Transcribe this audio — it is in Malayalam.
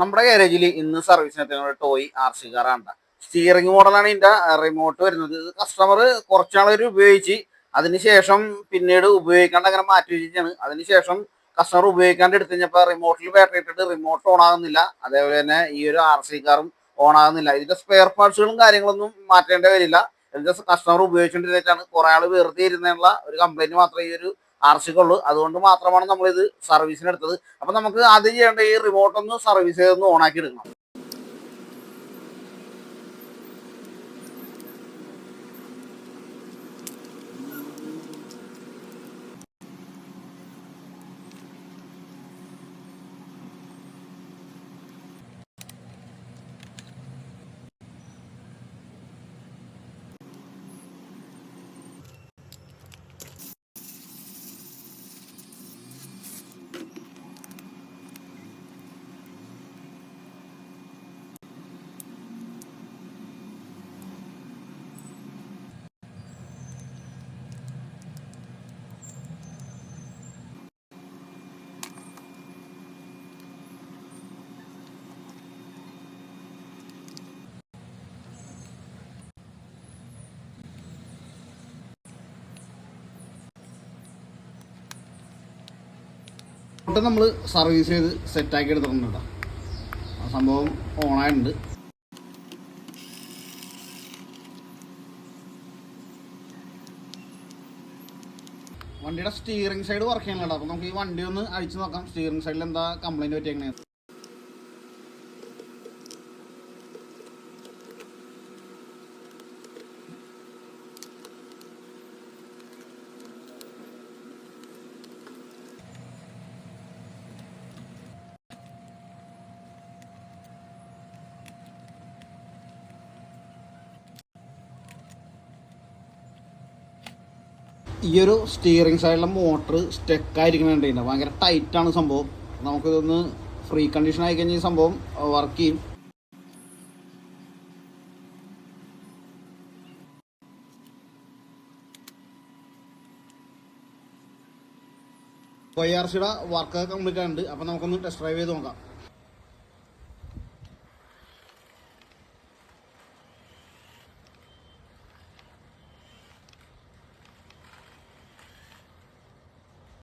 നമ്മുടെ ഗാരേജിൽ ഇന്ന് സർവീസിനെത്തുന്ന ടോയ് RC കാറാണ്. സ്റ്റിയറിംഗ് മോഡലാണ് ഇതിന്റെ റിമോട്ട് വരുന്നത്. ഇത് കസ്റ്റമർ കുറച്ചാളൊരു ഉപയോഗിച്ച് അതിനുശേഷം പിന്നീട് ഉപയോഗിക്കാണ്ട് അങ്ങനെ മാറ്റി വെച്ചിട്ടാണ്. അതിനുശേഷം കസ്റ്റമർ ഉപയോഗിക്കാണ്ട് എടുത്തു കഴിഞ്ഞപ്പോൾ റിമോട്ടിൽ ബാറ്ററി ഇട്ടിട്ട് റിമോട്ട് ഓൺ ആകുന്നില്ല. അതേപോലെ തന്നെ ഈ ഒരു RC കാറും ഓൺ ആകുന്നില്ല. ഇതിന്റെ സ്പെയർ പാർട്സുകളും കാര്യങ്ങളൊന്നും മാറ്റേണ്ടി വരില്ല. ഇതിന്റെ കസ്റ്റമർ ഉപയോഗിച്ചുകൊണ്ടിരുന്നിട്ടാണ് കുറെ ആൾ വെറുതെ ഇരുന്നുള്ള ഒരു കംപ്ലൈന്റ് മാത്രമേ ഈ ഒരു RCക്കുള്ളൂ. അതുകൊണ്ട് മാത്രമാണ് നമ്മളിത് സർവീസിന് എടുത്തത്. അപ്പൊ നമുക്ക് ആദ്യം ചെയ്യേണ്ട ഈ റിമോട്ട് ഒന്ന് സർവീസ് ചെയ്തൊന്ന് ഓണാക്കി എടുക്കണം. നമ്മൾ സർവീസ് ചെയ്ത് സെറ്റാക്കി എടുത്തിട്ടുണ്ട്. ആ സംഭവം ഓണായിട്ടുണ്ട്. വണ്ടിയുടെ സ്റ്റിയറിംഗ് സൈഡ് വർക്ക് ചെയ്യണല്ലോ. അപ്പോൾ നമുക്ക് ഈ വണ്ടി ഒന്ന് അഴിച്ചു നോക്കാം. സ്റ്റിയറിംഗ് സൈഡിൽ എന്താ കംപ്ലൈൻറ്റ് പറ്റിയേക്കണേ. ഈ ഒരു സ്റ്റിയറിംഗ് സൈഡിലെ മോട്ടർ സ്റ്റെക്കായിരിക്കണുണ്ട്. ഭയങ്കര ടൈറ്റാണ് സംഭവം. നമുക്കിതൊന്ന് ഫ്രീ കണ്ടീഷൻ ആയി കഴിഞ്ഞാൽ ഈ സംഭവം വർക്ക് ചെയ്യും. YRCയുടെ വർക്ക് കംപ്ലീറ്റ് ആയിട്ടുണ്ട്. അപ്പോൾ നമുക്കൊന്ന് ടെസ്റ്റ് ഡ്രൈവ് ചെയ്ത് നോക്കാം.